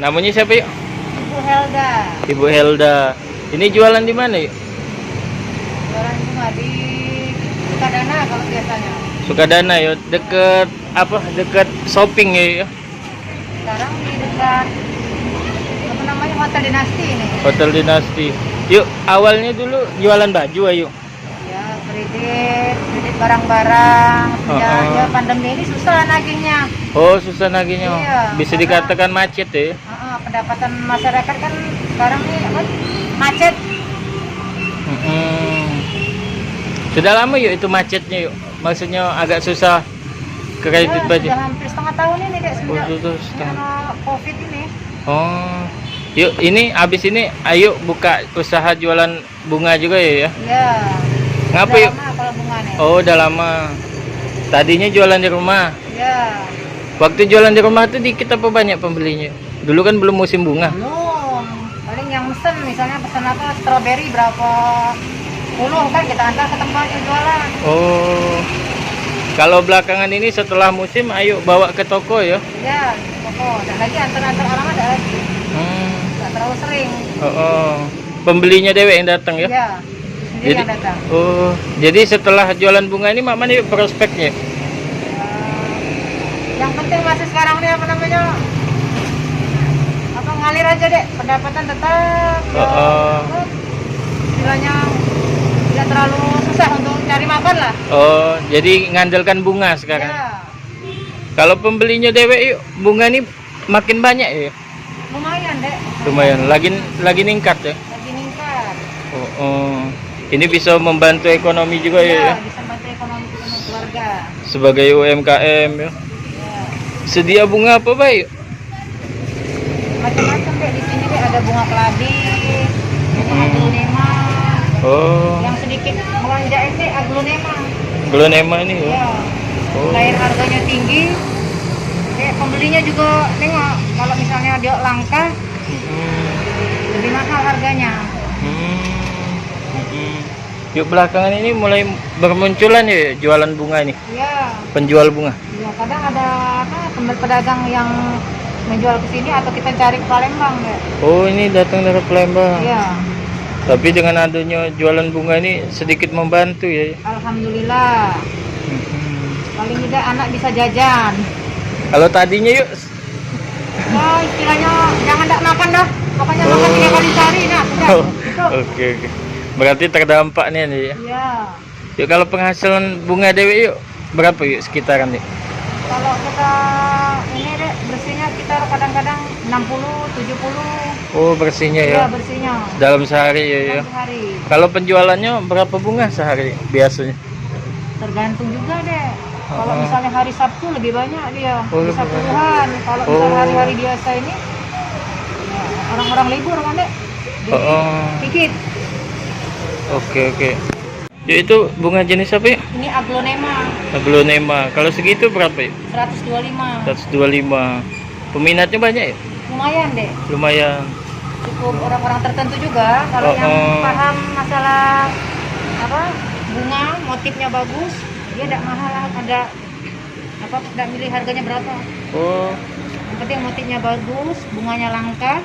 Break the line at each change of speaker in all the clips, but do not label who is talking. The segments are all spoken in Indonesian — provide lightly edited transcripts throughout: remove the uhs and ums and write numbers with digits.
Namanya siapa yuk?
Ibu Helda.
Ibu Helda. Ini jualan di mana yuk?
Jualan bunga di Sukadana kalau biasanya.
Sukadana yuk. Deket apa? Deket shopping ya yuk.
Sekarang di dekat apa namanya Hotel Dinasti ini.
Hotel Dinasti. Yuk, awalnya dulu jualan baju ayo.
Ya, kredit barang-barang. Ya pandemi ini susah nagihnya.
Oh, susah nagihnya.
Iya,
Bisa
karena
dikatakan macet ya.
Pendapatan masyarakat kan sekarang nih apa, macet.
Sudah lama yuk itu macetnya yuk. Maksudnya agak susah kredit
Ya,
baju.
sudah hampir setengah tahun ini dek semenjak
sudah setengah.
karena COVID ini.
Oh. Yuk, ini habis ini ayo buka usaha jualan bunga juga ya.
Ya.
Ngapa
Udah
yuk?
lama kalau bunga nih.
Oh, udah lama. Tadinya jualan di rumah.
Ya.
Waktu jualan di rumah itu dikit apa banyak pembelinya? Dulu kan belum musim bunga.
Belum. Paling yang mesen misalnya pesan apa stroberi berapa puluh kan kita antar ke tempat yang jualan.
Oh. Kalau belakangan ini setelah musim ayo bawa ke toko ya.
Ya, toko. Dan lagi antar-antar orang ada lagi. Nggak terlalu sering.
Pembelinya dewe yang datang ya.
Ya. Sendiri yang datang.
Oh, jadi setelah jualan bunga ini mak mana yuk prospeknya?
Yang penting masih sekarang nih apa namanya? Apa ngalir aja deh, pendapatan tetap. Istilahnya tidak terlalu susah untuk cari makan lah.
Oh, jadi ngandalkan bunga sekarang.
Ya.
Kalau pembelinya dewe yuk, bunga ini makin banyak ya.
Lumayan deh.
Lumayan, lagi ningkat ya.
Lagi meningkat.
Ini bisa membantu ekonomi juga ya.
Bisa bantu ekonomi keluarga.
Sebagai UMKM ya. Sedia bunga apa baik?
Macam-macam deh di sini deh, ada bunga keladi, bunga aglonema. Yang sedikit melonjak ini aglonema.
Aglonema ini ya.
Ya. Selain harganya tinggi, pembelinya juga tengok kalau misalnya dia langka, lebih mahal harganya.
Yuk belakangan ini mulai bermunculan ya jualan bunga ini.
Iya.
Penjual bunga.
Ya, kadang ada pedagang yang menjual ke sini atau kita cari ke Palembang ya.
Oh, ini datang dari Palembang.
Iya.
Tapi dengan adanya jualan bunga ini sedikit membantu ya.
Alhamdulillah. Paling tidak anak bisa jajan.
Kalau tadinya yuk.
Nah, istilahnya jangan tak makan dah. Pokoknya makan 3 kali sehari nah.
Oke. Berarti terdampak nih ya.
Iya.
Yuk kalau penghasilan bunga dewe yuk berapa yuk sekitaran nih?
Kalau kita ini deh bersihnya kita kadang-kadang 60, 70.
Oh, bersihnya ya.
Iya, bersihnya.
Dalam sehari ya.
Dalam sehari.
Kalau penjualannya berapa bunga sehari biasanya?
Tergantung juga deh. Kalau misalnya hari Sabtu lebih banyak dia, bisa
lebih
puluhan. Kalau misalnya hari-hari biasa ini, ya, orang-orang libur kan deh, jadi dikit.
Oke. Ya itu bunga jenis apa ya?
Ini aglonema.
Aglonema. Kalau segitu berapa ya?
125.
125. Peminatnya banyak ya?
Lumayan deh.
Lumayan.
Cukup orang-orang tertentu juga. Kalau yang paham masalah apa bunga, motifnya bagus, dia tidak mahal, ada apa tidak milih harganya berapa. Yang penting motifnya bagus, bunganya langka.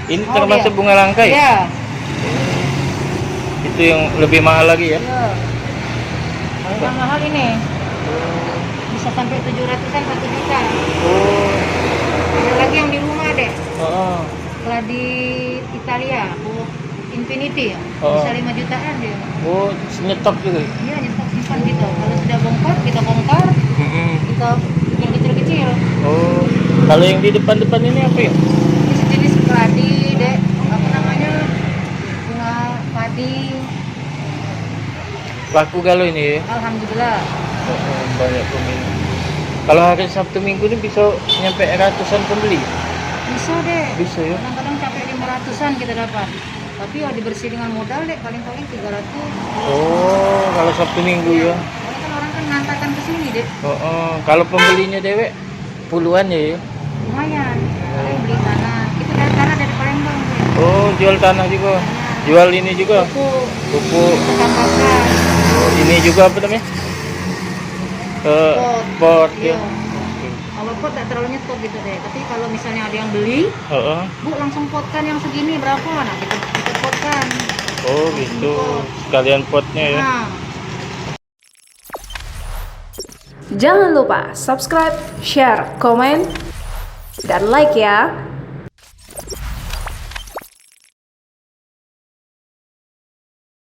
Ini termasuk bunga langka ya?
Iya.
Itu yang lebih mahal lagi ya?
Iya. Kalau yang mahal ini bisa sampai 700-an, 1 juta. Ada lagi yang di rumah deh. Keladi Italia, Infinity ya. Bisa 5 jutaan dia.
Nyetok juga.
Iya, nyetok simpan gitu. Kalau sudah bongkar, kita bongkar. Kita bikin kecil-kecil.
Kalau yang di depan-depan ini apa ya?
Ini sejenis keladi deh. Apa namanya? Bunga padi.
Laku galau ini ya?
Alhamdulillah.
Banyak peminat. Kalau hari Sabtu Minggu ini bisa nyampe ratusan pembeli?
Bisa deh.
Bisa ya?
Kadang-kadang sampai 500-an kita dapat. Tapi ya dibersih dengan modal deh, paling-paling 300.
Kalau Sabtu Minggu ya?
Soalnya kan orang kan ngantarkan ke sini deh.
Kalau pembelinya dewek puluhan ya?
Lumayan. Paling beli tanah. Kita dari tanah dari Palembang deh.
Jual tanah juga? Jual ini juga? Pupuk.
Tambahkan.
Ini juga apa namanya? Pot ya.
Iya. Kalau pot tak terlalu nyetok gitu deh. Tapi kalau misalnya ada yang beli,
Heeh.
Bu langsung potkan yang segini berapa? Nah, kita potkan.
Oh gitu. Sekalian potnya ya.
Nah,
Jangan lupa subscribe, share, komen, dan like ya.